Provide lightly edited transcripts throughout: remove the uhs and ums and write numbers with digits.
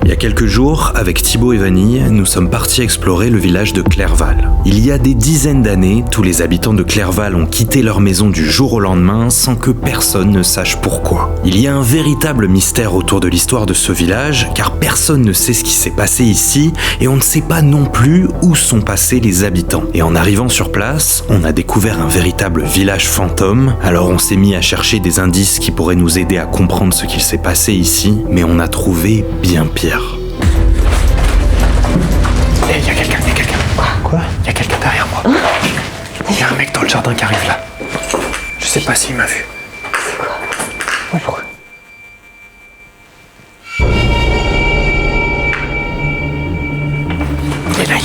Il y a quelques jours, avec Thibaut et Vanille, nous sommes partis explorer le village de Clerval. Il y a des dizaines d'années, tous les habitants de Clerval ont quitté leur maison du jour au lendemain sans que personne ne sache pourquoi. Il y a un véritable mystère autour de l'histoire de ce village, car personne ne sait ce qui s'est passé ici et on ne sait pas non plus où sont passés les habitants. Et en arrivant sur place, on a découvert un véritable village fantôme, alors on s'est mis à chercher des indices qui pourraient nous aider à comprendre ce qu'il s'est passé ici, mais on a trouvé bien pire. Hé, y'a quelqu'un. Quoi? Y'a quelqu'un derrière moi. Y'a un mec dans le jardin qui arrive là. Je sais pas s'il m'a vu. Ouais, pourquoi? Il est là.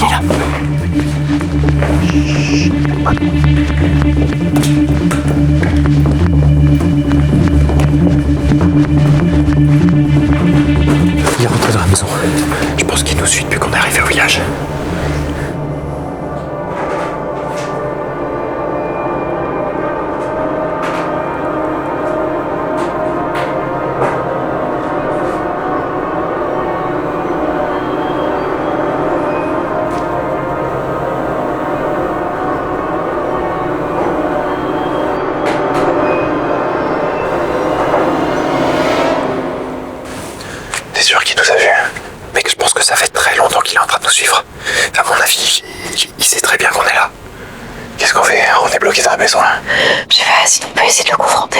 Il est rentré dans la maison. Je pense qu'il nous suit depuis qu'on est arrivé au village. T'es sûr qu'il nous a vus? Mec, je pense que ça fait très longtemps qu'il est en train de nous suivre. À mon avis, il sait très bien qu'on est là. Qu'est-ce qu'on fait? On est bloqué dans la maison là. Je sais pas, sinon on peut essayer de le confronter.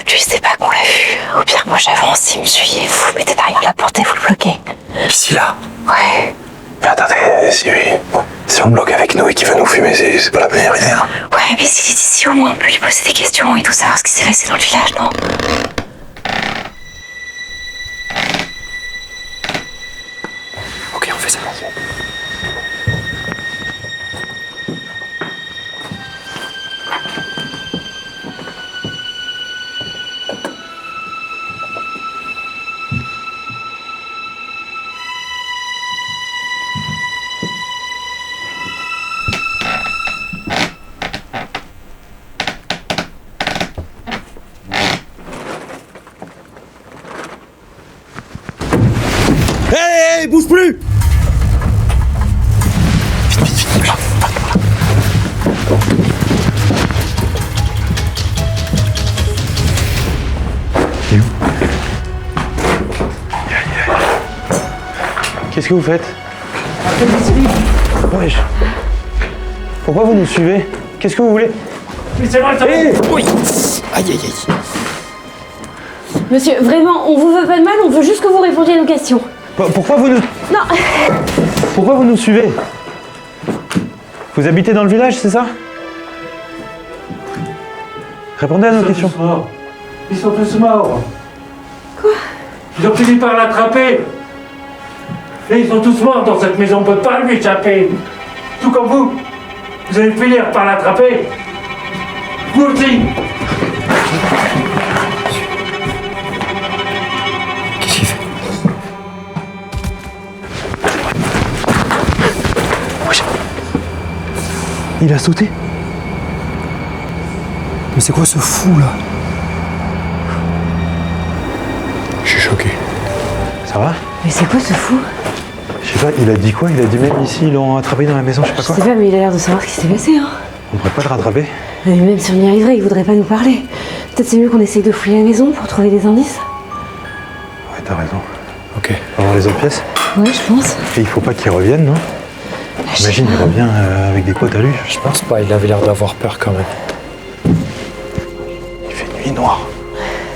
Lui, il sait pas qu'on l'a vu. Au pire, moi j'avance, il me suit et vous le mettez derrière la porte et vous le bloquez. Ici là. Ouais. Mais attendez, si on le bloque avec nous et qu'il veut nous fumer, c'est pas la meilleure idée. Hein. Ouais, mais s'il est ici, au moins on peut lui poser des questions et tout savoir ce qui s'est passé dans le village, non? Ok, on fait ça. Hey, bouge plus! Vite, là. Il est où? Qu'est-ce que vous faites? Wesh. Pourquoi vous nous suivez? Qu'est-ce que vous voulez? Mais c'est vrai, ça va. Oui. Aïe. Monsieur, vraiment, on vous veut pas de mal, on veut juste que vous répondiez à nos questions. Pourquoi vous nous... Non. Pourquoi vous nous suivez? Vous habitez dans le village, c'est ça? Répondez à nos questions. Ils sont tous morts. Quoi? Ils ont fini par l'attraper. Et ils sont tous morts dans cette maison, on peut pas lui échapper. Tout comme vous. Vous allez finir par l'attraper. Vous aussi. Qu'est-ce qu'il fait? Il a sauté? Mais c'est quoi ce fou là? Je suis choqué. Ça va? Mais c'est quoi ce fou? Je sais pas, il a dit quoi? Il a dit même ici, ils l'ont attrapé dans la maison, je sais pas Je quoi. sais pas, mais il a l'air de savoir ce qui s'est passé, hein. On pourrait pas le rattraper? Mais même si on y arriverait, il voudrait pas nous parler. Peut-être c'est mieux qu'on essaye de fouiller la maison pour trouver des indices. Ouais, t'as raison. Ok. On va voir les autres pièces. Ouais, je pense. Et il faut pas qu'il revienne, non? Je sais Imagine, il pas. revient avec des potes à lui. Je pense pas, il avait l'air d'avoir peur quand même. Il fait nuit noire.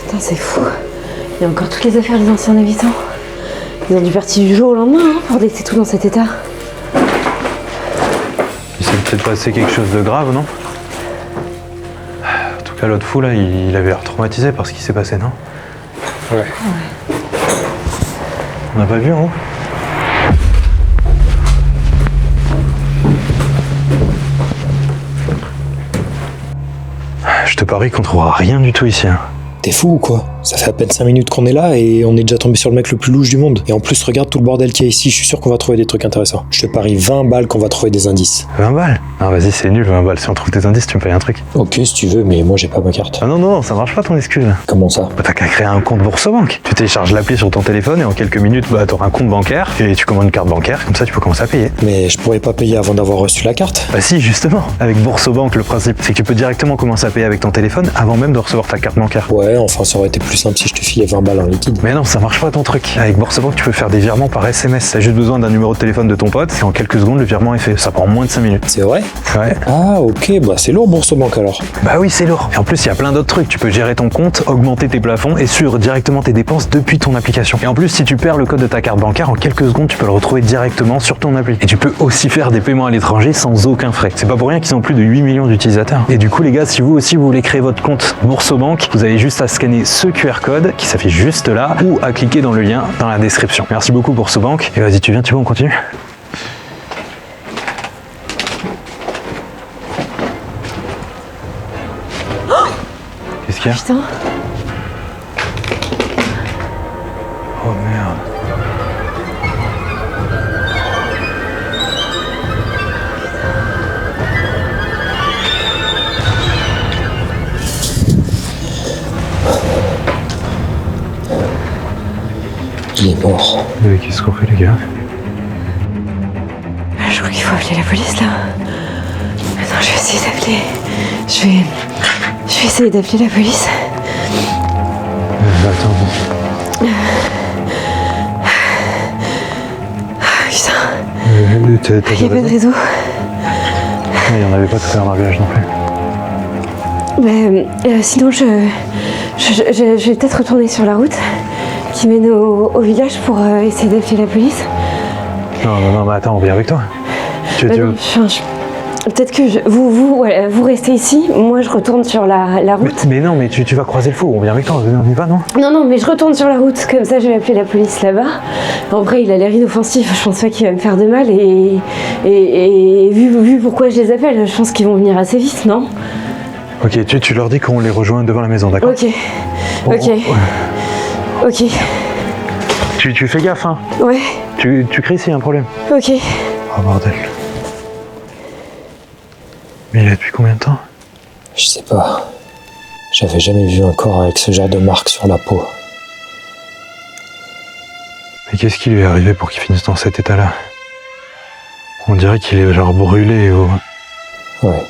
Putain, c'est fou. Il y a encore toutes les affaires des anciens habitants. Ils ont dû partir du jour au lendemain, hein, pour laisser tout dans cet état. Il s'est peut-être passé quelque chose de grave, non? En tout cas, l'autre fou, là, il avait l'air traumatisé par ce qui s'est passé, non? Ouais. On n'a pas vu en haut? Je te parie qu'on trouvera rien du tout ici. Hein. T'es fou ou quoi? Ça fait à peine 5 minutes qu'on est là et on est déjà tombé sur le mec le plus louche du monde. Et en plus, regarde tout le bordel qu'il y a ici, je suis sûr qu'on va trouver des trucs intéressants. Je te parie 20 balles qu'on va trouver des indices. 20 balles? Non, vas-y, c'est nul, 20 balles. Si on trouve des indices, tu me payes un truc. Ok, si tu veux, mais moi j'ai pas ma carte. Ah non, ça marche pas ton excuse. Comment ça? Bah, t'as qu'à créer un compte Bourse-Banque. Tu télécharges l'appli sur ton téléphone et en quelques minutes, bah, t'auras un compte bancaire et tu commandes une carte bancaire, comme ça tu peux commencer à payer. Mais je pourrais pas payer avant d'avoir reçu la carte. Bah si, justement. Avec Bourse-Banque, le principe, c'est que tu peux directement commencer à payer avec ton téléphone avant même de recevoir ta carte bancaire. Ouais, enfin ça aurait été plus simple si je te filais 20 balles en liquide. Mais non, ça marche pas ton truc. Avec Bourse-Banque, tu peux faire des virements par SMS. T'as juste besoin d'un numéro de téléphone de ton pote et en quelques secondes, le virement est fait. Ça prend moins de 5 minutes. C'est vrai? Ouais. Ah ok, bah c'est lourd Bourse-Banque alors. Bah oui, c'est lourd. Et en plus, il y a plein d'autres trucs. Tu peux gérer ton compte, augmenter tes plafonds et suivre directement tes dépenses depuis ton application. Et en plus, si tu perds le code de ta carte bancaire, en quelques secondes, tu peux le retrouver directement sur ton appli. Et tu peux aussi faire des paiements à l'étranger sans aucun frais. C'est pas pour rien qu'ils ont plus de 8 millions d'utilisateurs. Et du coup, les gars, si vous aussi vous voulez créer votre compte Bourse-Banque, vous avez juste à scanner ce QR code qui s'affiche juste là ou à cliquer dans le lien dans la description. Merci beaucoup Bourse-Banque. Et vas-y, tu viens, Thibaut, on continue. Qu'est-ce qu'il y a? Putain. Oh merde. Il est mort. Mais qu'est-ce qu'on fait les gars? Je crois qu'il faut appeler la police là. Attends, je vais essayer d'appeler. Je vais essayer d'appeler la police. Attends. Putain, il n'y a pas de réseau. Il n'y en avait pas tout à l'heure dans le village non plus. Mais sinon, je vais peut-être retourner sur la route qui mène au village pour essayer d'appeler la police. Non, mais attends, on vient avec toi. Tu veux... Peut-être que vous restez ici, moi je retourne sur la route. Mais non, mais tu vas croiser le fou, on vient avec toi, on y va, non? Non, mais je retourne sur la route, comme ça je vais appeler la police là-bas. En vrai, il a l'air inoffensif, je pense pas qu'il va me faire de mal et vu pourquoi je les appelle, je pense qu'ils vont venir assez vite, non? Ok, tu leur dis qu'on les rejoint devant la maison, d'accord? Ok. Tu fais gaffe, hein? Ouais. Tu cries s'il y a un problème. Ok. Oh bordel. Mais il est là depuis combien de temps? Je sais pas. J'avais jamais vu un corps avec ce genre de marque sur la peau. Mais qu'est-ce qui lui est arrivé pour qu'il finisse dans cet état-là? On dirait qu'il est genre brûlé ou... Ouais.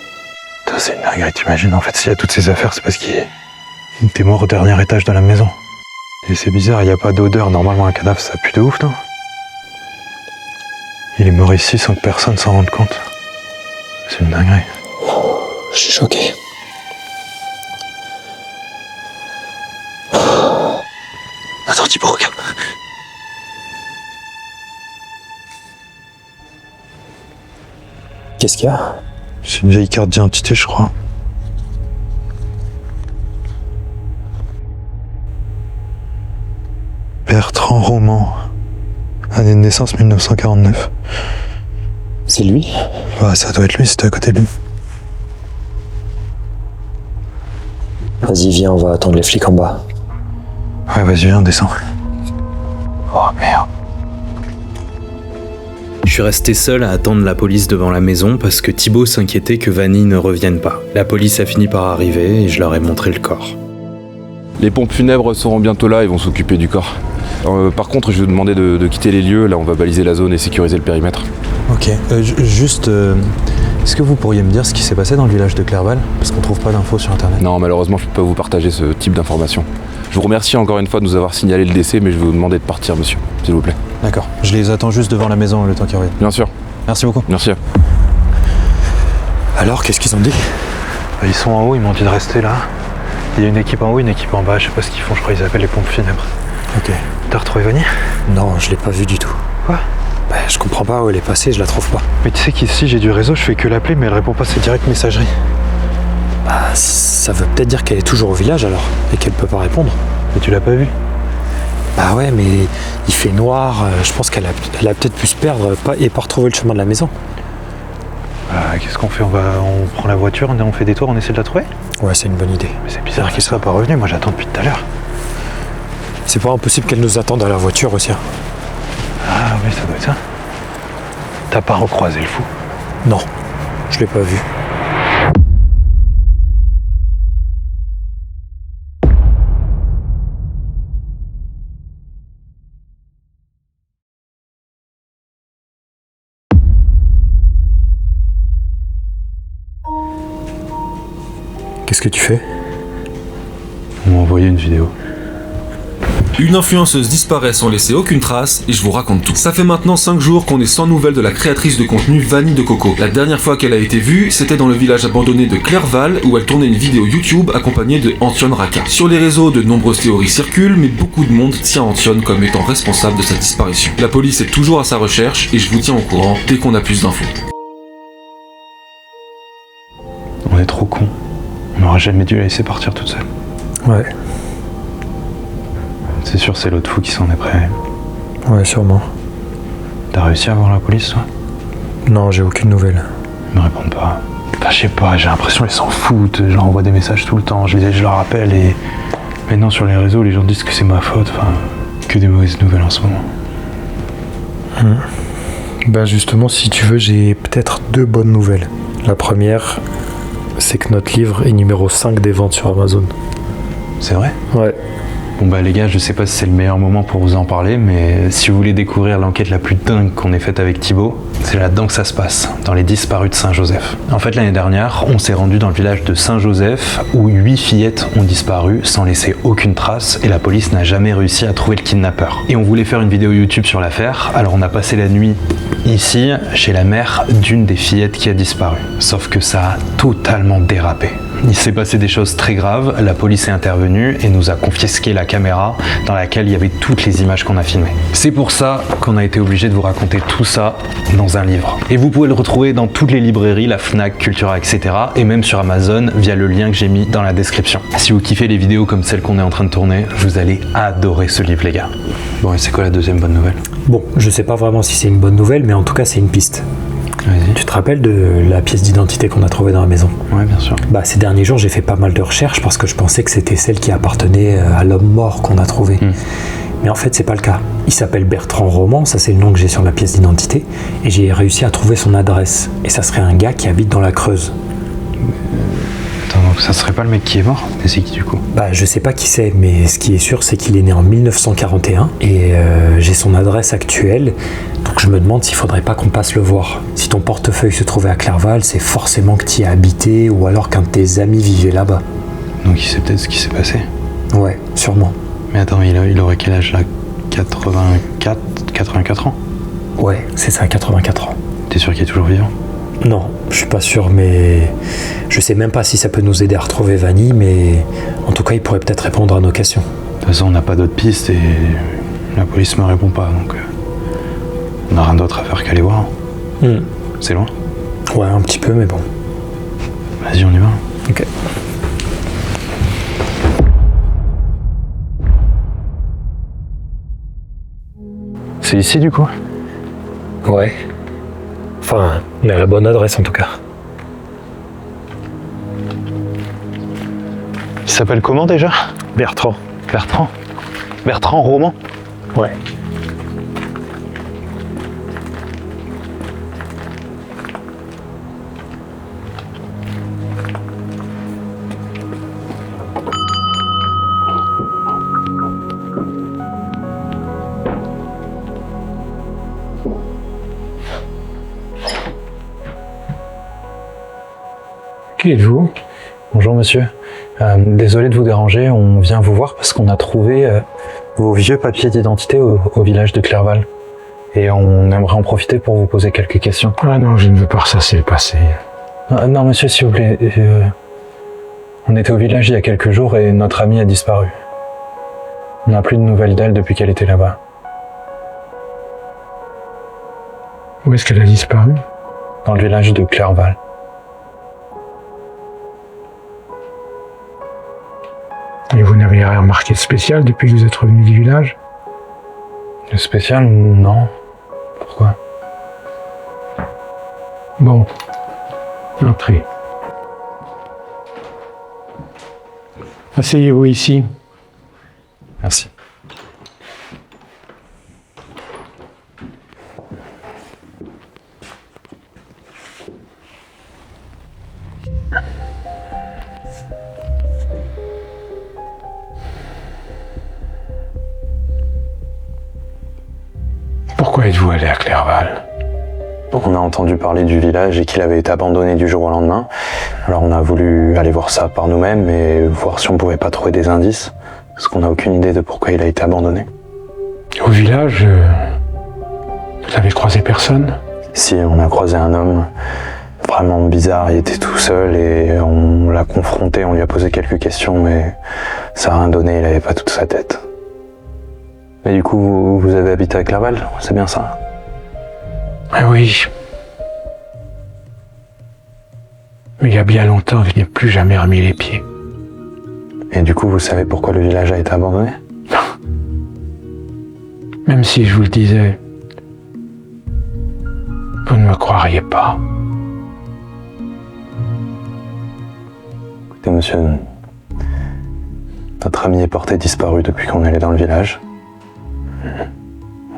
Putain, c'est une dinguerie, t'imagines? En fait, s'il y a toutes ces affaires, c'est parce qu'il était mort au dernier étage de la maison. Et c'est bizarre, il n'y a pas d'odeur. Normalement, un cadavre, ça pue de ouf, non? Il est mort ici sans que personne s'en rende compte. C'est une dinguerie. Je suis choqué. Attends, Thibaut, regarde. Qu'est-ce qu'il y a? C'est une vieille carte d'identité, je crois. Bertrand Roman. Année de naissance 1949. C'est lui? Ouais, ça doit être lui, c'était à côté de lui. Vas-y, viens, on va attendre les flics en bas. Ouais, vas-y, viens, descends. Oh merde. Je suis resté seul à attendre la police devant la maison parce que Thibaut s'inquiétait que Vanny ne revienne pas. La police a fini par arriver et je leur ai montré le corps. Les pompes funèbres seront bientôt là, ils vont s'occuper du corps. Par contre, je vais vous demander de quitter les lieux, là on va baliser la zone et sécuriser le périmètre. Ok, est-ce que vous pourriez me dire ce qui s'est passé dans le village de Clerval? Parce qu'on trouve pas d'infos sur internet. Non, malheureusement, je peux pas vous partager ce type d'informations. Je vous remercie encore une fois de nous avoir signalé le décès, mais je vais vous demander de partir, monsieur, s'il vous plaît. D'accord, je les attends juste devant la maison le temps qu'ils reviennent. Bien sûr. Merci beaucoup. Merci. Alors, qu'est-ce qu'ils ont dit? Ils sont en haut, ils m'ont dit de rester là. Il y a une équipe en haut, une équipe en bas, je sais pas ce qu'ils font, je crois qu'ils appellent les pompes funèbres. Ok. T'as retrouvé Vanny? Non, je l'ai pas vue du tout. Quoi? Bah, je comprends pas où elle est passée, je la trouve pas. Mais tu sais qu'ici j'ai du réseau, je fais que l'appeler, mais elle répond pas, c'est direct messagerie. Bah, ça veut peut-être dire qu'elle est toujours au village alors, et qu'elle peut pas répondre. Mais tu l'as pas vue? Bah ouais, mais il fait noir, je pense qu'elle a peut-être pu se perdre et pas retrouver le chemin de la maison. Qu'est-ce qu'on fait? On prend la voiture, on fait des tours, on essaie de la trouver? Ouais, c'est une bonne idée. Mais c'est bizarre qu'il soit pas revenu, moi j'attends depuis tout à l'heure. C'est pas impossible qu'elle nous attende à la voiture aussi. Ah oui, ça doit être ça. T'as pas recroisé le fou? Non, je l'ai pas vu. Qu'est-ce que tu fais? On m'a envoyé une vidéo. Une influenceuse disparaît sans laisser aucune trace et je vous raconte tout. Ça fait maintenant 5 jours qu'on est sans nouvelles de la créatrice de contenu Vanille de Coco. La dernière fois qu'elle a été vue, c'était dans le village abandonné de Clerval où elle tournait une vidéo YouTube accompagnée de Antion Raka. Sur les réseaux, de nombreuses théories circulent, mais beaucoup de monde tient Antion comme étant responsable de sa disparition. La police est toujours à sa recherche et je vous tiens au courant dès qu'on a plus d'infos. On est trop cons. On n'aurait jamais dû la laisser partir toute seule. Ouais. C'est sûr, c'est l'autre fou qui s'en est prêt. Ouais, sûrement. T'as réussi à voir la police, toi? Non, j'ai aucune nouvelle. Ils me répondent pas. Enfin, je sais pas, j'ai l'impression qu'ils s'en foutent. Je leur envoie des messages tout le temps. Je leur rappelle et... Maintenant, sur les réseaux, les gens disent que c'est ma faute. Enfin, que des mauvaises nouvelles en ce moment. Ben justement, si tu veux, j'ai peut-être 2 bonnes nouvelles. La première, c'est que notre livre est numéro 5 des ventes sur Amazon. C'est vrai? Ouais. Bon bah les gars, je sais pas si c'est le meilleur moment pour vous en parler, mais si vous voulez découvrir l'enquête la plus dingue qu'on ait faite avec Thibaut, c'est là-dedans que ça se passe, dans les disparus de Saint-Joseph. En fait, l'année dernière, on s'est rendu dans le village de Saint-Joseph où 8 fillettes ont disparu sans laisser aucune trace et la police n'a jamais réussi à trouver le kidnappeur. Et on voulait faire une vidéo YouTube sur l'affaire, alors on a passé la nuit ici, chez la mère d'une des fillettes qui a disparu. Sauf que ça a totalement dérapé. Il s'est passé des choses très graves, la police est intervenue et nous a confisqué la caméra dans laquelle il y avait toutes les images qu'on a filmées. C'est pour ça qu'on a été obligé de vous raconter tout ça dans un livre. Et vous pouvez le retrouver dans toutes les librairies, la Fnac, Cultura, etc. et même sur Amazon via le lien que j'ai mis dans la description. Si vous kiffez les vidéos comme celle qu'on est en train de tourner, vous allez adorer ce livre, les gars. Bon, et c'est quoi la deuxième bonne nouvelle? Bon, je sais pas vraiment si c'est une bonne nouvelle, mais en tout cas, c'est une piste. Vas-y. Tu te rappelles de la pièce d'identité qu'on a trouvée dans la maison? Ouais, bien sûr. Bah, ces derniers jours, j'ai fait pas mal de recherches parce que je pensais que c'était celle qui appartenait à l'homme mort qu'on a trouvé. Mais en fait, c'est pas le cas. Il s'appelle Bertrand Roman, ça c'est le nom que j'ai sur la pièce d'identité, et j'ai réussi à trouver son adresse. Et ça serait un gars qui habite dans la Creuse. Attends, donc ça serait pas le mec qui est mort? Mais c'est qui du coup? Bah, je sais pas qui c'est, mais ce qui est sûr, c'est qu'il est né en 1941 et j'ai son adresse actuelle. Donc je me demande s'il faudrait pas qu'on passe le voir. Si ton portefeuille se trouvait à Clerval, c'est forcément que tu y as habité ou alors qu'un de tes amis vivait là-bas. Donc il sait peut-être ce qui s'est passé. Ouais, sûrement. Mais attends, il aurait quel âge là? 84 ans? Ouais, c'est ça, 84 ans. T'es sûr qu'il est toujours vivant? Non, je suis pas sûr, mais je sais même pas si ça peut nous aider à retrouver Vanille, mais en tout cas, il pourrait peut-être répondre à nos questions. De toute façon, on n'a pas d'autres pistes et la police me répond pas, donc on n'a rien d'autre à faire qu'aller voir. C'est loin? Ouais, un petit peu, mais bon. Vas-y, on y va. Ok. C'est ici du coup? Ouais. Enfin, on a la bonne adresse en tout cas. Il s'appelle comment déjà? Bertrand. Bertrand? Bertrand Roman? Ouais. Qui êtes-vous? Bonjour monsieur. Désolé de vous déranger, on vient vous voir parce qu'on a trouvé vos vieux papiers d'identité au village de Clerval. Et on aimerait en profiter pour vous poser quelques questions. Ah non, je ne veux pas ressasser le passé. Non monsieur, s'il vous plaît. On était au village il y a quelques jours et notre amie a disparu. On n'a plus de nouvelles d'elle depuis qu'elle était là-bas. Où est-ce qu'elle a disparu? Dans le village de Clerval. Et vous n'avez rien remarqué de spécial depuis que vous êtes revenu du village? Le spécial, non. Pourquoi? Bon, entrez. Asseyez-vous ici. Merci. Pourquoi êtes-vous allé à Clerval? On a entendu parler du village et qu'il avait été abandonné du jour au lendemain. Alors on a voulu aller voir ça par nous-mêmes et voir si on pouvait pas trouver des indices, parce qu'on n'a aucune idée de pourquoi il a été abandonné. Au village, vous avez croisé personne? Si, on a croisé un homme vraiment bizarre, il était tout seul et on l'a confronté, on lui a posé quelques questions, mais ça n'a rien donné, il n'avait pas toute sa tête. Mais du coup, vous avez habité à Clerval, c'est bien ça? Ah oui. Mais il y a bien longtemps que je n'ai plus jamais remis les pieds. Et du coup, vous savez pourquoi le village a été abandonné? Même si je vous le disais, vous ne me croiriez pas. Écoutez, monsieur, notre ami est porté disparu depuis qu'on est allé dans le village.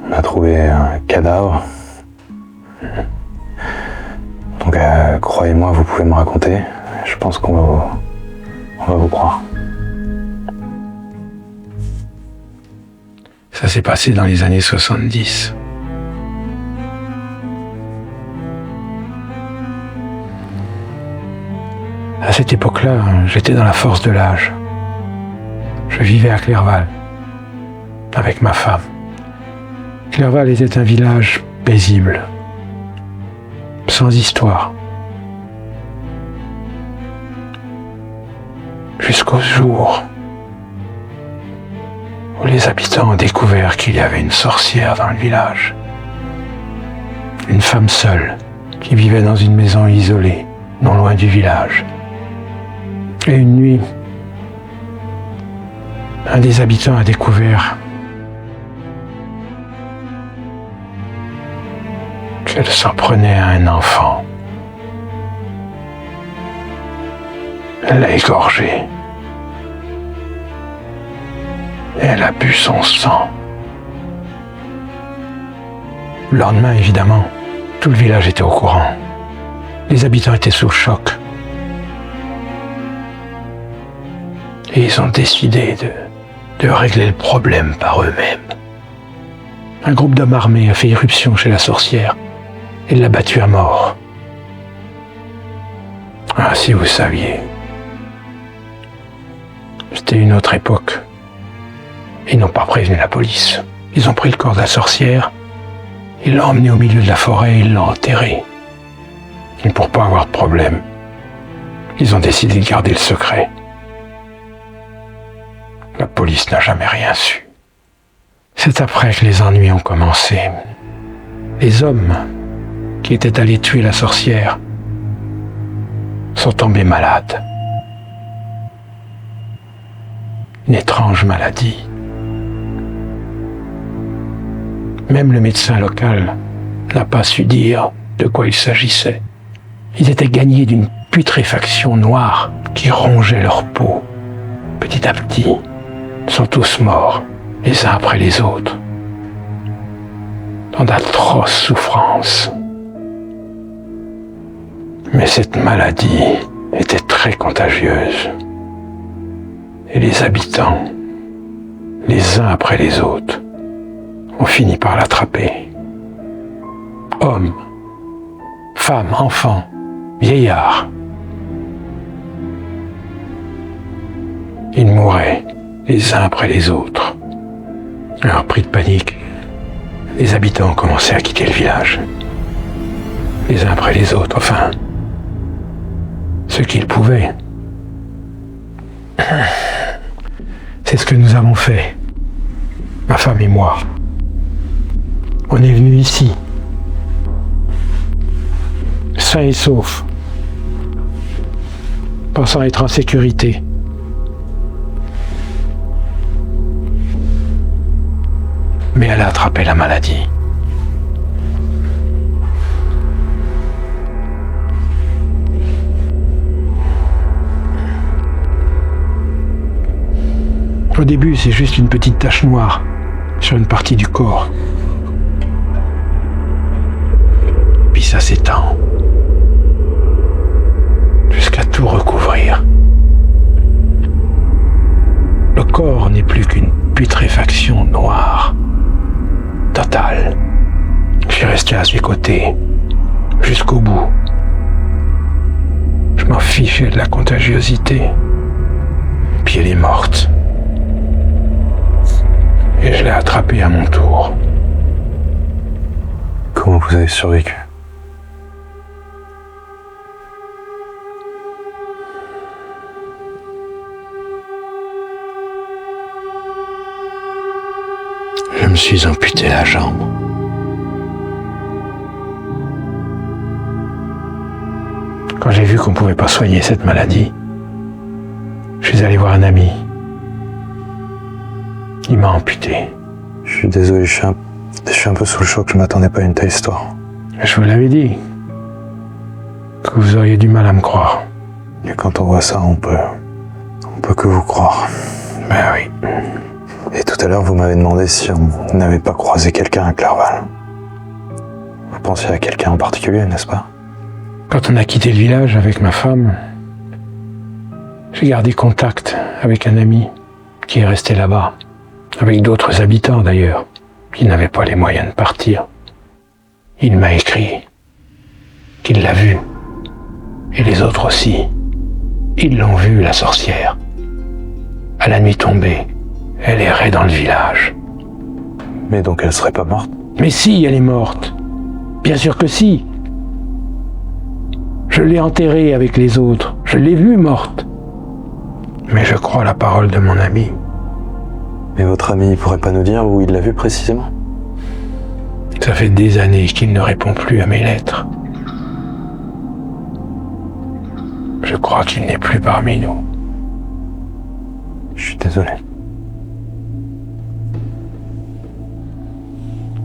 On a trouvé un cadavre. Donc, croyez-moi, vous pouvez me raconter. Je pense qu'on va vous croire. Ça s'est passé dans les années 70. À cette époque-là, j'étais dans la force de l'âge. Je vivais à Clerval, avec ma femme. Clerval était un village paisible, sans histoire. Jusqu'au jour où les habitants ont découvert qu'il y avait une sorcière dans le village. Une femme seule qui vivait dans une maison isolée, non loin du village. Et une nuit, un des habitants a découvert qu'elle s'en prenait à un enfant. Elle l'a égorgé. Et elle a bu son sang. Le lendemain, évidemment, tout le village était au courant. Les habitants étaient sous le choc. Et ils ont décidé de régler le problème par eux-mêmes. Un groupe d'hommes armés a fait irruption chez la sorcière et l'a battue à mort. Ah, si vous saviez. C'était une autre époque. Ils n'ont pas prévenu la police. Ils ont pris le corps de la sorcière, ils l'ont emmené au milieu de la forêt et ils l'ont enterré. Et pour pas avoir de problème, ils ont décidé de garder le secret. La police n'a jamais rien su. C'est après que les ennuis ont commencé. Les hommes qui étaient allés tuer la sorcière sont tombés malades. Une étrange maladie. Même le médecin local n'a pas su dire de quoi il s'agissait. Ils étaient gagnés d'une putréfaction noire qui rongeait leur peau. Petit à petit, ils sont tous morts, les uns après les autres, dans d'atroces souffrances. Mais cette maladie était très contagieuse. Et les habitants, les uns après les autres, ont fini par l'attraper. Hommes, femmes, enfants, vieillards. Ils mouraient les uns après les autres. Alors, pris de panique, les habitants ont commencé à quitter le village. Les uns après les autres, enfin, ceux qu'ils pouvaient. C'est ce que nous avons fait, ma femme et moi. On est venus ici, sains et saufs, pensant être en sécurité. Mais elle a attrapé la maladie. Au début, c'est juste une petite tache noire sur une partie du corps. Puis ça s'étend jusqu'à tout recouvrir. Le corps n'est plus qu'une putréfaction noire, totale. à ses côtés, jusqu'au bout. Je m'en fichais de la contagiosité. Puis elle est morte. Et je l'ai attrapée à mon tour. Comment vous avez survécu? Je me suis amputé la jambe. Quand j'ai vu qu'on ne pouvait pas soigner cette maladie, je suis allé voir un ami. Il m'a amputé. Je suis désolé, je suis un peu sous le choc, je m'attendais pas à une telle histoire. Je vous l'avais dit que vous auriez du mal à me croire. Et quand on voit ça, on peut que vous croire. Ben oui. Et tout à l'heure, vous m'avez demandé si on n'avait pas croisé quelqu'un à Clerval. Vous pensiez à quelqu'un en particulier, n'est-ce pas? Quand on a quitté le village avec ma femme, j'ai gardé contact avec un ami qui est resté là-bas, avec d'autres habitants d'ailleurs, qui n'avaient pas les moyens de partir. Il m'a écrit qu'il l'a vue, et les autres aussi. Ils l'ont vue, la sorcière. À la nuit tombée, elle errait dans le village. Mais donc elle serait pas morte? Mais si, elle est morte. Bien sûr que si. Je l'ai enterrée avec les autres. Je l'ai vue morte. Mais je crois la parole de mon ami. Mais votre ami, il pourrait pas nous dire où il l'a vue précisément? Ça fait des années qu'il ne répond plus à mes lettres. Je crois qu'il n'est plus parmi nous. Je suis désolé.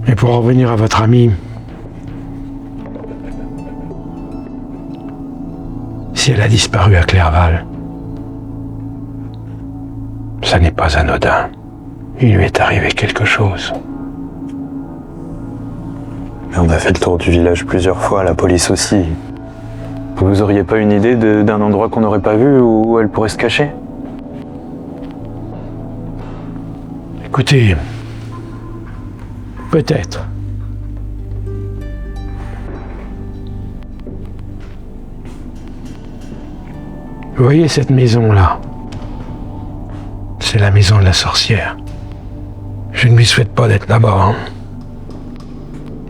Mais pour en revenir à votre ami, si elle a disparu à Clerval, ça n'est pas anodin. Il lui est arrivé quelque chose. Mais on a fait le tour du village plusieurs fois, la police aussi. Vous auriez pas une idée d'un endroit qu'on n'aurait pas vu où elle pourrait se cacher? Écoutez, peut-être. Vous voyez cette maison-là? C'est la maison de la sorcière. Je ne lui souhaite pas d'être là-bas, hein.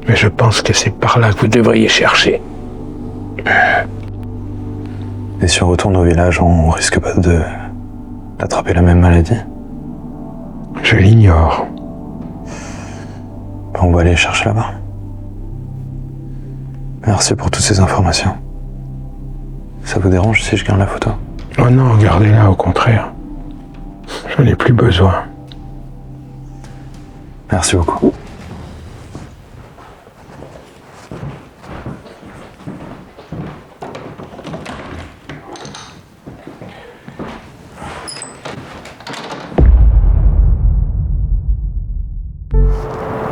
Mais je pense que c'est par là que vous devriez chercher. Et si on retourne au village, on risque pas d'attraper la même maladie? Je l'ignore. On va aller chercher là-bas. Merci pour toutes ces informations. Ça vous dérange si je garde la photo? Oh non, gardez-la, au contraire. J'en ai plus besoin. Merci beaucoup.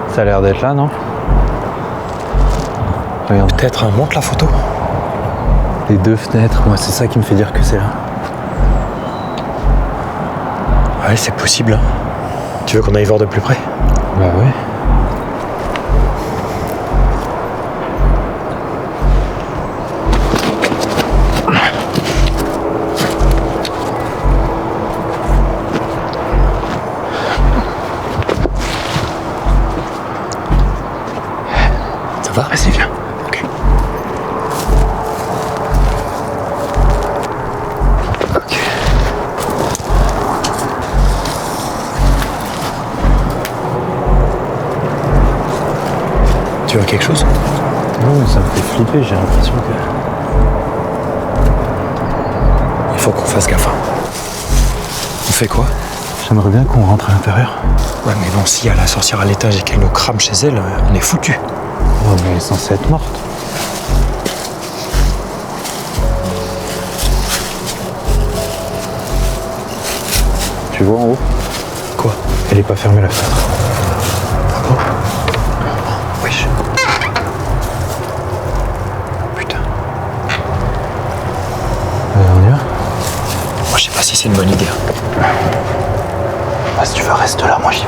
Ça a l'air d'être là, non? Regarde. Peut-être, hein, montre la photo. Les deux fenêtres, moi c'est ça qui me fait dire que c'est là. Ouais, c'est possible. Hein. Tu veux qu'on aille voir de plus près? Bah ouais. Ça va? Vas-y, viens. Ok. Ok. Tu vois quelque chose? Non, mais ça me fait flipper, j'ai l'impression que... Il faut qu'on fasse gaffe. On fait quoi? J'aimerais bien qu'on rentre à l'intérieur. Ouais, mais bon, si y a la sorcière à l'étage et qu'elle nous crame chez elle, on est foutus. Oh, mais elle est censée être morte. Tu vois en haut? Quoi? Elle est pas fermée la fenêtre. Ah bon? Wesh. Putain. On y va? Moi, je sais pas si c'est une bonne idée. Ah, si tu veux, reste là, moi j'y vais.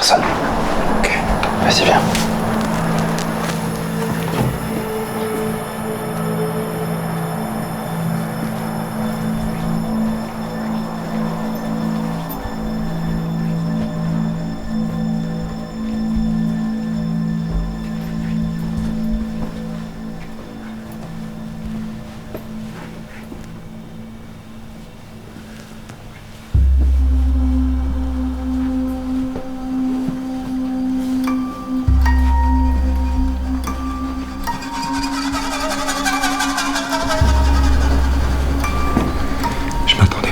personne. Ok, vas-y, viens.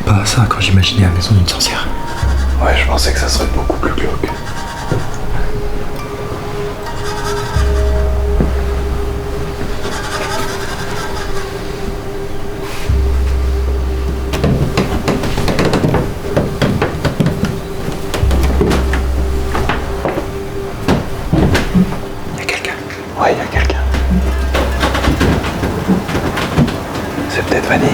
Pas à ça quand j'imaginais la maison d'une sorcière. Ouais, je pensais que ça serait beaucoup plus glauque. Y'a quelqu'un? Ouais, y a quelqu'un. C'est peut-être Vanille.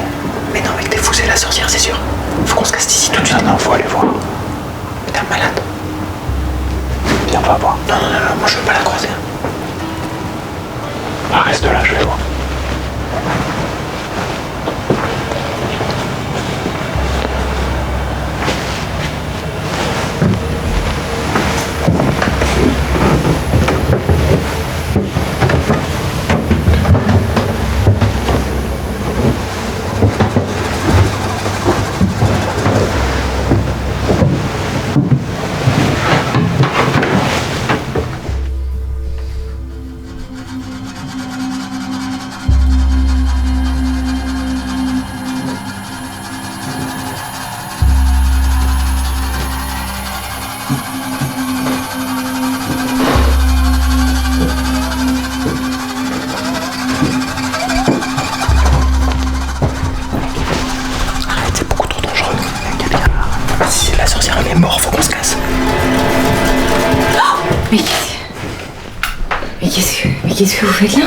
Mais non, mec, t'es fou, c'est la sorcière, c'est sûr. Faut qu'on se casse d'ici tout de suite. Non, faut aller voir. Mais t'es un malade. Viens, on va voir. Non, moi je veux pas la croiser. Ah, reste là, je vais voir. Mais qu'est-ce que vous faites là?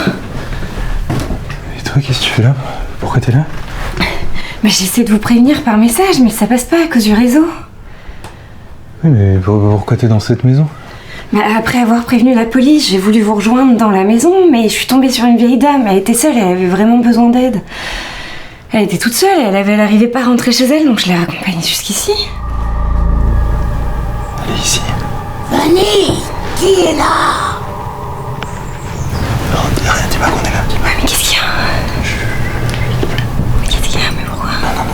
Et toi, qu'est-ce que tu fais là? Pourquoi t'es là? Bah, j'essaie de vous prévenir par message, mais ça passe pas à cause du réseau. Oui, mais pourquoi t'es dans cette maison? Bah, après avoir prévenu la police, j'ai voulu vous rejoindre dans la maison, mais je suis tombée sur une vieille dame. Elle était seule, elle avait vraiment besoin d'aide. Elle était toute seule, elle n'arrivait pas à rentrer chez elle, donc je l'ai raccompagnée jusqu'ici. Elle est ici. Vanille, qui est là? Non, dis rien, dis pas qu'on est là. Ouais, mais qu'est-ce qu'il y a? Qu'est-ce qu'il y a? Mais pourquoi? Non.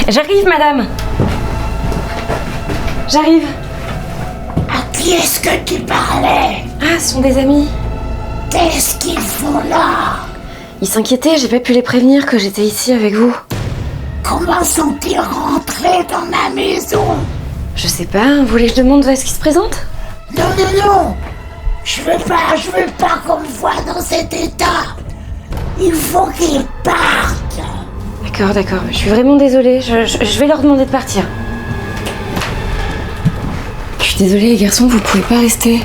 J'arrive, madame. J'arrive. À qui est-ce que tu parlais? Ah, ce sont des amis. Qu'est-ce qu'ils font là? Ils s'inquiétaient, j'ai pas pu les prévenir que j'étais ici avec vous. Comment sont-ils rentrés dans ma maison? Je sais pas, vous voulez que je demande où est-ce qu'ils se présentent? Non. Je veux pas qu'on me voie dans cet état. Il faut qu'ils partent. D'accord, je suis vraiment désolée, je vais leur demander de partir. Je suis désolée les garçons, vous pouvez pas rester.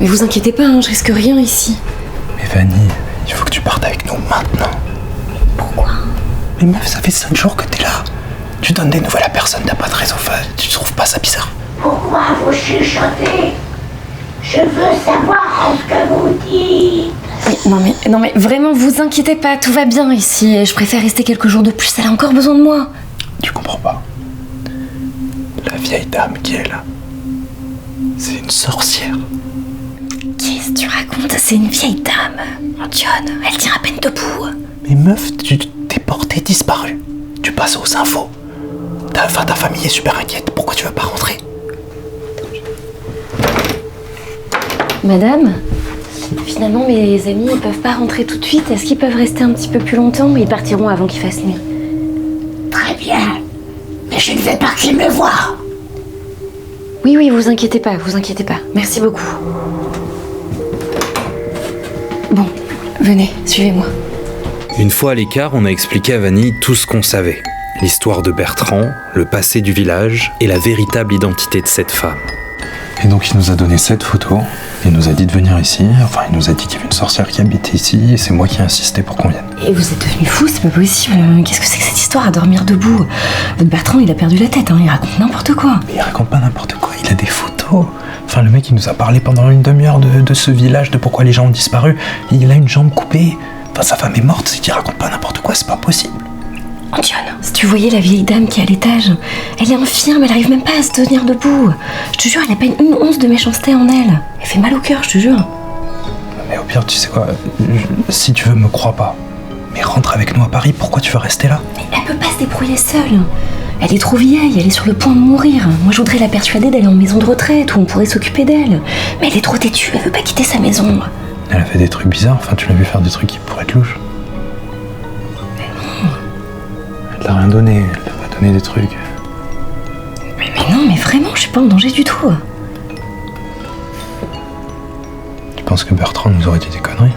Mais vous inquiétez pas, je risque rien ici. Mais Vanille, il faut que tu partes avec nous maintenant. Pourquoi? Mais meuf, ça fait 5 jours que t'es là. Tu donnes des nouvelles à personne, t'as pas de réseau, tu trouves pas ça bizarre? Pourquoi vous chuchotez? Je veux savoir ce que vous dites. Non mais vraiment, vous inquiétez pas, tout va bien ici. Et je préfère rester quelques jours de plus, elle a encore besoin de moi. Tu comprends pas. La vieille dame qui est là, c'est une sorcière. Qu'est-ce que tu racontes? C'est une vieille dame. John, elle tient à peine debout. Mais meuf, tu t'es portée disparue. Tu passes aux infos. Ta famille est super inquiète. Pourquoi tu veux pas rentrer? Madame, finalement mes amis ils peuvent pas rentrer tout de suite. Est-ce qu'ils peuvent rester un petit peu plus longtemps? Ils partiront avant qu'il fasse nuit. Très bien. Mais je ne vais pas qu'ils me voient. Oui, vous inquiétez pas. Merci beaucoup. Bon, venez, suivez-moi. Une fois à l'écart, on a expliqué à Vanille tout ce qu'on savait. L'histoire de Bertrand, le passé du village et la véritable identité de cette femme. Et donc il nous a donné cette photo, il nous a dit de venir ici, enfin il nous a dit qu'il y avait une sorcière qui habitait ici, et c'est moi qui ai insisté pour qu'on vienne. Et vous êtes devenu fou, c'est pas possible. Qu'est-ce que c'est que cette histoire à dormir debout? Votre Bertrand, il a perdu la tête, il raconte n'importe quoi. Mais il raconte pas n'importe quoi, il a des photos. faux. Enfin, le mec, il nous a parlé pendant une demi-heure de ce village, de pourquoi les gens ont disparu. Il a une jambe coupée. Enfin, sa femme est morte, si tu racontes pas n'importe quoi, c'est pas possible. Antoine, si tu voyais la vieille dame qui est à l'étage, elle est infirme, elle arrive même pas à se tenir debout. Je te jure, elle a pas une once de méchanceté en elle. Elle fait mal au cœur, je te jure. Mais au pire, tu sais quoi, si tu veux, me crois pas. Mais rentre avec nous à Paris, pourquoi tu veux rester là? Mais elle peut pas se débrouiller seule. Elle est trop vieille, elle est sur le point de mourir. Moi, je voudrais la persuader d'aller en maison de retraite où on pourrait s'occuper d'elle. Mais elle est trop têtue, elle veut pas quitter sa maison. Elle a fait des trucs bizarres, enfin, tu l'as vu faire des trucs qui pourraient être louches. Elle t'a rien donné, elle t'a pas donné des trucs. Mais non, mais vraiment, je suis pas en danger du tout. Tu penses que Bertrand nous aurait dit des conneries?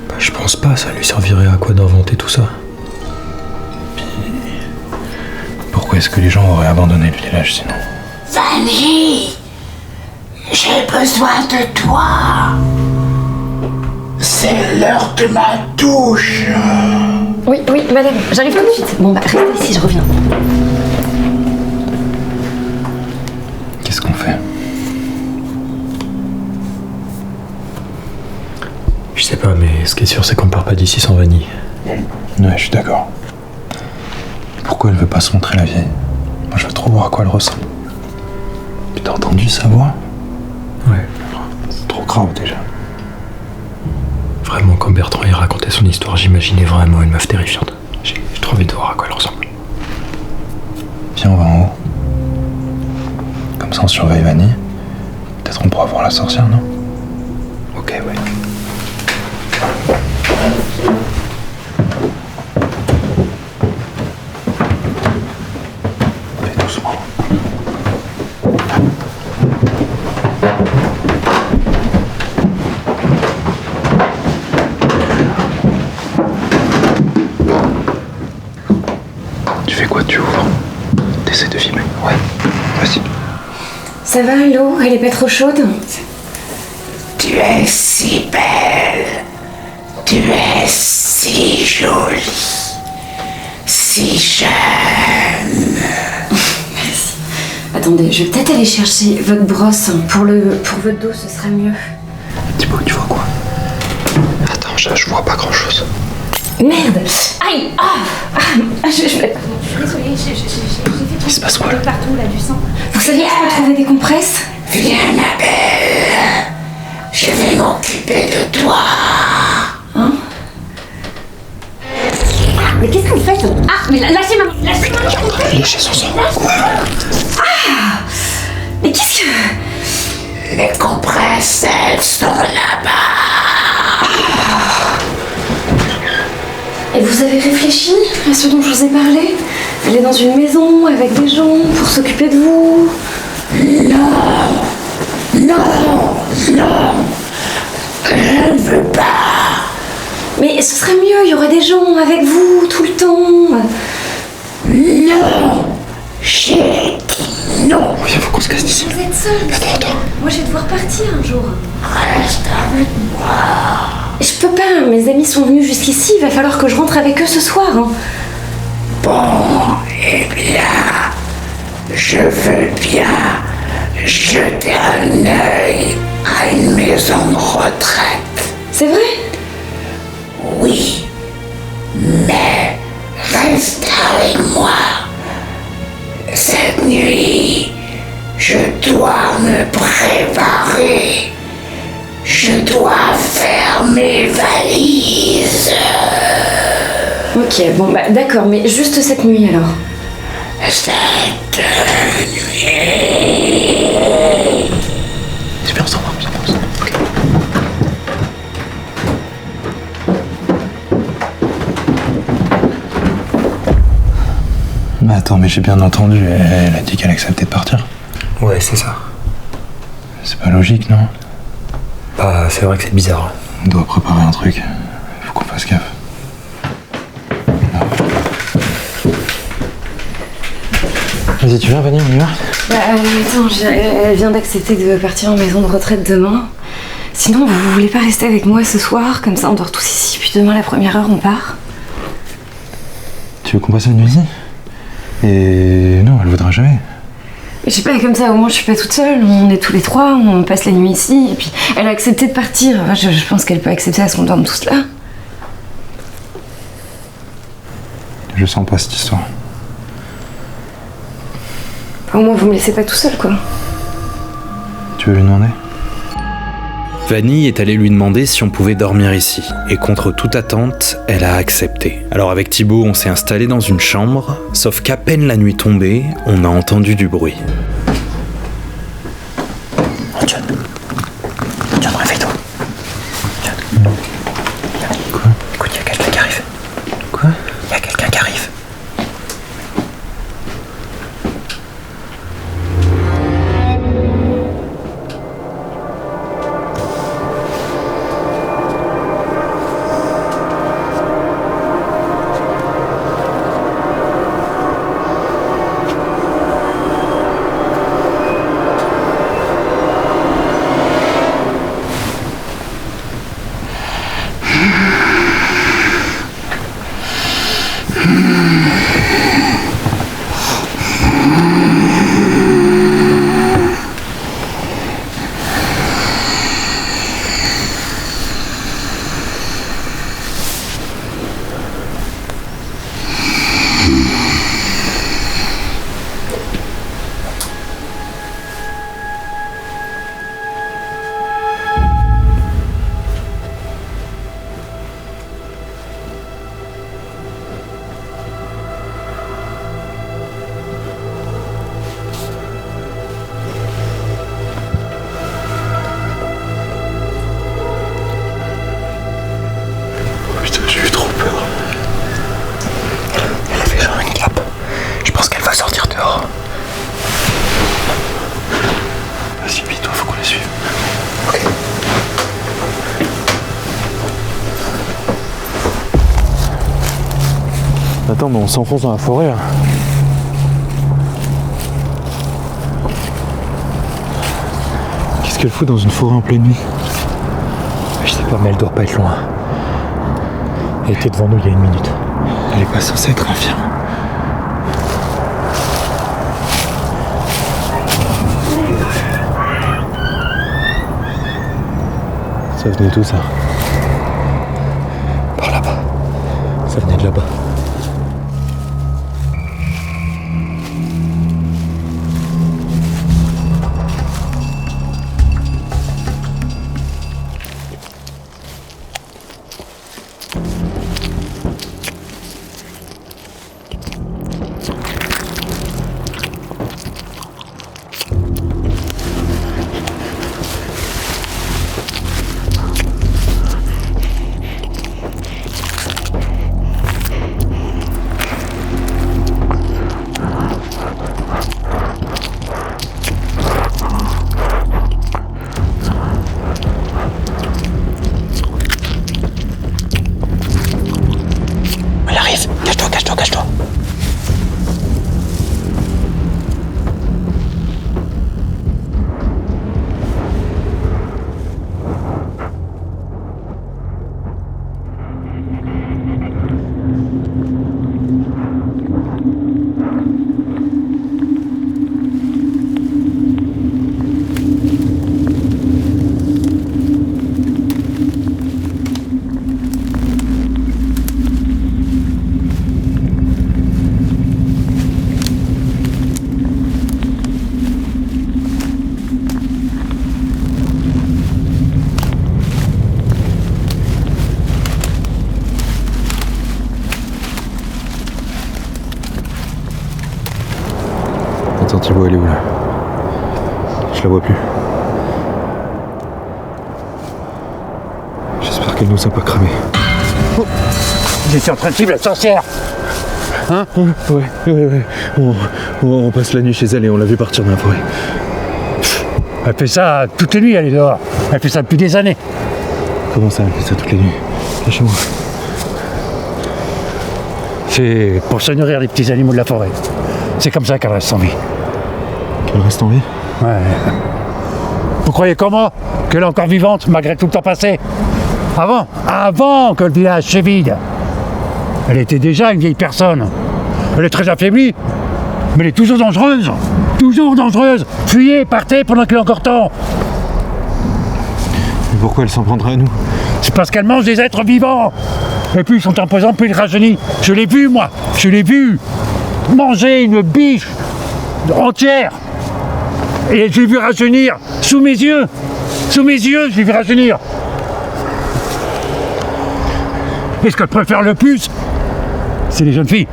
Bah, je pense pas, ça lui servirait à quoi d'inventer tout ça? Puis... pourquoi est-ce que les gens auraient abandonné le village sinon? Vanille, j'ai besoin de toi. C'est l'heure de ma douche. Oui, madame, j'arrive tout de suite. Bon, bah, restez ici, je reviens. Qu'est-ce qu'on fait? Je sais pas, mais ce qui est sûr, c'est qu'on part pas d'ici sans Vanille. Ouais, je suis d'accord. Pourquoi elle veut pas se montrer, la vieille? Moi, je veux trop voir à quoi elle ressemble. Puis t'as entendu sa voix? Ouais. C'est trop grave, déjà. Vraiment, quand Bertrand y racontait son histoire, j'imaginais vraiment une meuf terrifiante. J'ai trop envie de voir à quoi elle ressemble. Viens, on va en haut. Comme ça, on surveille Vanille. Peut-être on pourra voir la sorcière, non? Ok, ouais. Fais doucement. Tu fais quoi? Tu ouvres? T'essaies de filmer? Ouais. Vas-y. Ça va, l'eau? Elle est pas trop chaude? Tu es si belle. Tu es si jolie. Si jeune. Merci. Attendez, je vais peut-être aller chercher votre brosse. Pour votre dos, ce sera mieux. Thibaut, tu vois quoi? Attends, je vois pas grand-chose. Merde! Aïe! Je suis désolée, j'ai fait Il se passe quoi, là? partout, là, du sang. Vous saviez qu'on trouver des compresses? Viens, ma belle. Je vais m'occuper de toi. Hein? Mais qu'est-ce que vous faites? Ah, mais lâchez-moi! Lâchez-moi! Il est en train de lécher son sang. Ah! Mais qu'est-ce que... Les compresses, elles sont là-bas. Et vous avez réfléchi à ce dont je vous ai parlé? Aller dans une maison avec des gens pour s'occuper de vous? Non. Je ne veux pas. Mais ce serait mieux, il y aurait des gens avec vous tout le temps. Non. J'ai dit non. Viens, faut qu'on se casse d'ici. Vous êtes seul. Attends. Moi, je vais devoir partir un jour. Reste avec moi. Je peux pas, mes amis sont venus jusqu'ici, il va falloir que je rentre avec eux ce soir. Hein. Bon, eh bien, je veux bien jeter un œil à une maison de retraite. C'est vrai? Oui, mais reste avec moi. Cette nuit, je dois me préparer. Je dois faire mes valises. Ok, bon bah d'accord, mais juste cette nuit alors. Cette nuit. C'est bien, on s'en va. Ok. Mais attends, mais j'ai bien entendu, elle a dit qu'elle acceptait de partir. Ouais, c'est ça. C'est pas logique, non? Bah, c'est vrai que c'est bizarre. On doit préparer un truc. Faut qu'on fasse gaffe. Vas-y, tu viens, Vanille, on y va? Bah attends, elle vient d'accepter de partir en maison de retraite demain. Sinon, vous voulez pas rester avec moi ce soir? Comme ça, on dort tous ici, puis demain, à la première heure, on part. Tu veux qu'on passe la nuit ici? Et non, elle voudra jamais. Je sais pas, comme ça au moins je suis pas toute seule, on est tous les trois, on passe la nuit ici, et puis elle a accepté de partir. Enfin, je pense qu'elle peut accepter à ce qu'on dorme tous là. Je sens pas cette histoire. Au moins vous me laissez pas tout seul, quoi. Tu veux lui demander? Vanille est allée lui demander si on pouvait dormir ici, et contre toute attente, elle a accepté. Alors avec Thibaut, on s'est installé dans une chambre, sauf qu'à peine la nuit tombée, on a entendu du bruit. Oh, John, réveille-toi. John. Quoi? Écoute, il y a quelqu'un qui arrive. Quoi? Il y a quelqu'un qui arrive. Putain, j'ai eu trop peur. Elle avait genre une cape. Je pense qu'elle va sortir dehors. Vas-y, vite, faut qu'on la suive. Ok. Attends, mais on s'enfonce dans la forêt là. Qu'est-ce qu'elle fout dans une forêt en pleine nuit? Je sais pas, mais elle doit pas être loin. Elle était devant nous il y a 1 minute. Elle est pas censée être infirme. Ça venait d'où ça? Par là-bas. Ça venait de là-bas. Elle arrive. Cache-toi, cache-toi, cache-toi. Attends, Thibaut, elle est où là? Je la vois plus. J'espère qu'elle nous a pas cramé. Vous étiez en train de suivre la sorcière. Hein? Ouais. On passe la nuit chez elle et on l'a vu partir dans la forêt. Elle fait ça toutes les nuits, elle est dehors. Elle fait ça depuis des années. Comment ça, elle fait ça toutes les nuits? Lâchez-moi. C'est pour se nourrir des petits animaux de la forêt. C'est comme ça qu'elle reste en vie. Qu'elle reste en vie? Ouais. Vous croyez comment qu'elle est encore vivante malgré tout le temps passé? Avant que le village se vide. Elle était déjà une vieille personne. Elle est très affaiblie, mais elle est toujours dangereuse. Toujours. toujours dangereuse. Fuyez, partez pendant qu'il est encore temps. Mais pourquoi elle s'en prendrait à nous? C'est parce qu'elle mange des êtres vivants. Et puis ils sont imposants, puis ils rajeunissent. Je l'ai vu, moi. Je l'ai vu manger une biche entière. Et j'ai vu rajeunir sous mes yeux. Sous mes yeux, j'ai vu rajeunir. Et ce que je préfère le plus, c'est les jeunes filles.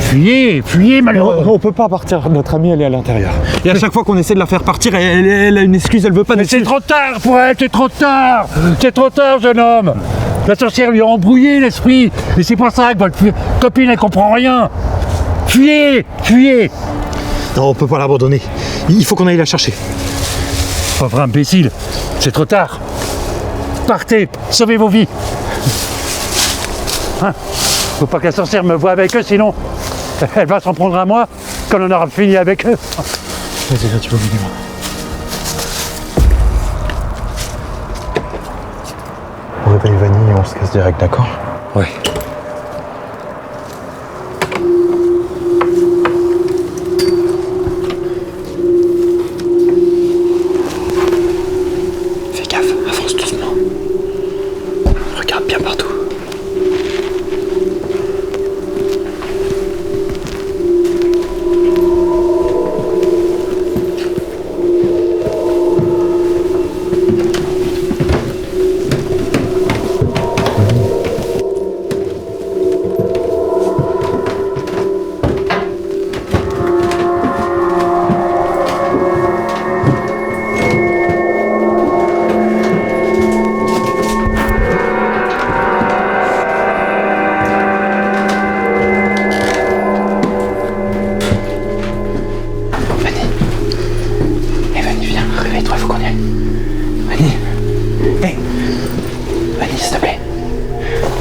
Fuyez, fuyez, malheureux. On peut pas partir, notre amie elle est à l'intérieur. Et à chaque fois qu'on essaie de la faire partir, elle a une excuse, elle veut pas. Mais c'est trop tard pour elle, c'est trop tard. C'est trop tard, jeune homme. La sorcière lui a embrouillé l'esprit. Et c'est pour ça que votre copine, elle comprend rien. Fuyez, fuyez. Non, on peut pas l'abandonner. Il faut qu'on aille la chercher. Pauvre imbécile, c'est trop tard. Partez, sauvez vos vies. Hein, faut pas que la sorcière me voie avec eux, sinon elle va s'en prendre à moi quand on aura fini avec eux. Vas-y, là, tu vas oublier moi. On réveille Vanille et on se casse direct, d'accord? Ouais. Fais gaffe, avance doucement. Regarde bien partout.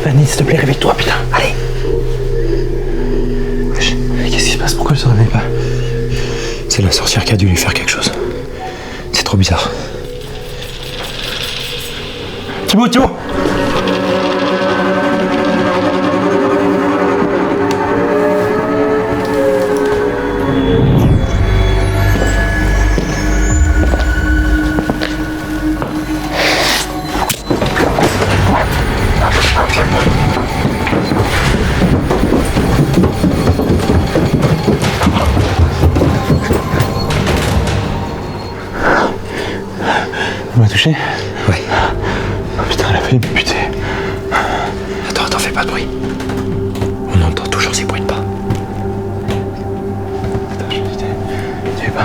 Vanille, s'il te plaît, réveille-toi, putain. Allez. Qu'est-ce qui se passe? Pourquoi elle se réveille pas? C'est la sorcière qui a dû lui faire quelque chose. C'est trop bizarre. Thibaut, Thibaut! Elle m'a touché? Ouais. Oh putain, elle a failli me buter. Attends, fais pas de bruit. On entend toujours ces bruits de pas. Attends, je dis, tu veux pas?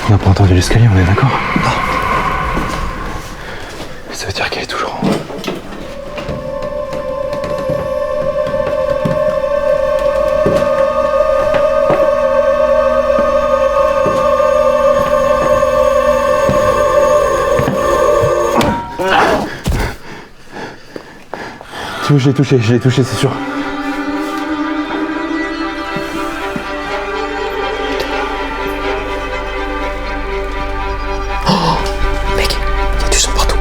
On n'a pas entendu l'escalier, on est d'accord? Non. Ça veut dire qu'elle est toujours en haut. Je l'ai touché, c'est sûr. Oh, mec, il y a du sang partout.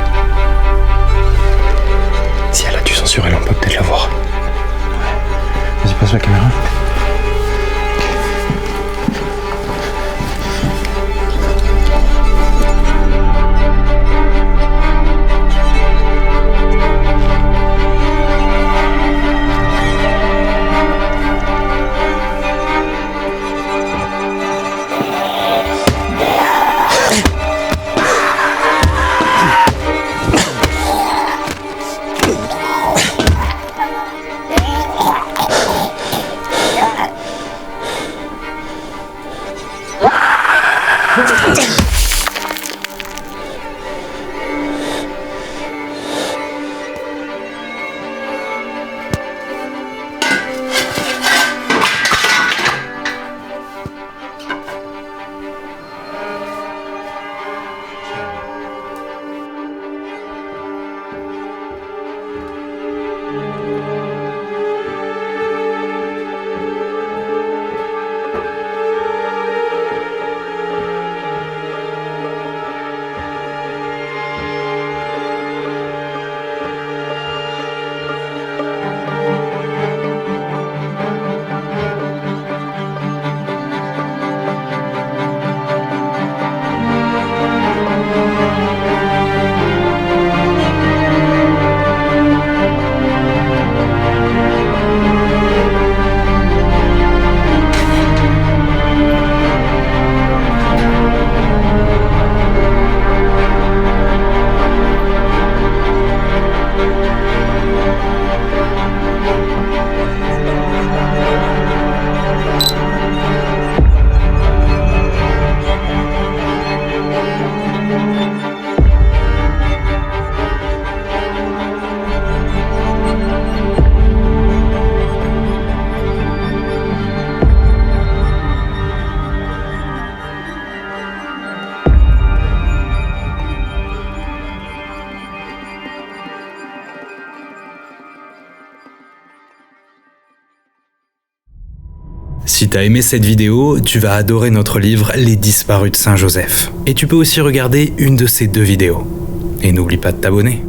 Si elle a du sang sur elle, on peut peut-être la voir. Vas-y, passe la caméra. Si t'as aimé cette vidéo, tu vas adorer notre livre Les Disparus de Saint-Joseph. Et tu peux aussi regarder une de ces 2 vidéos. Et n'oublie pas de t'abonner.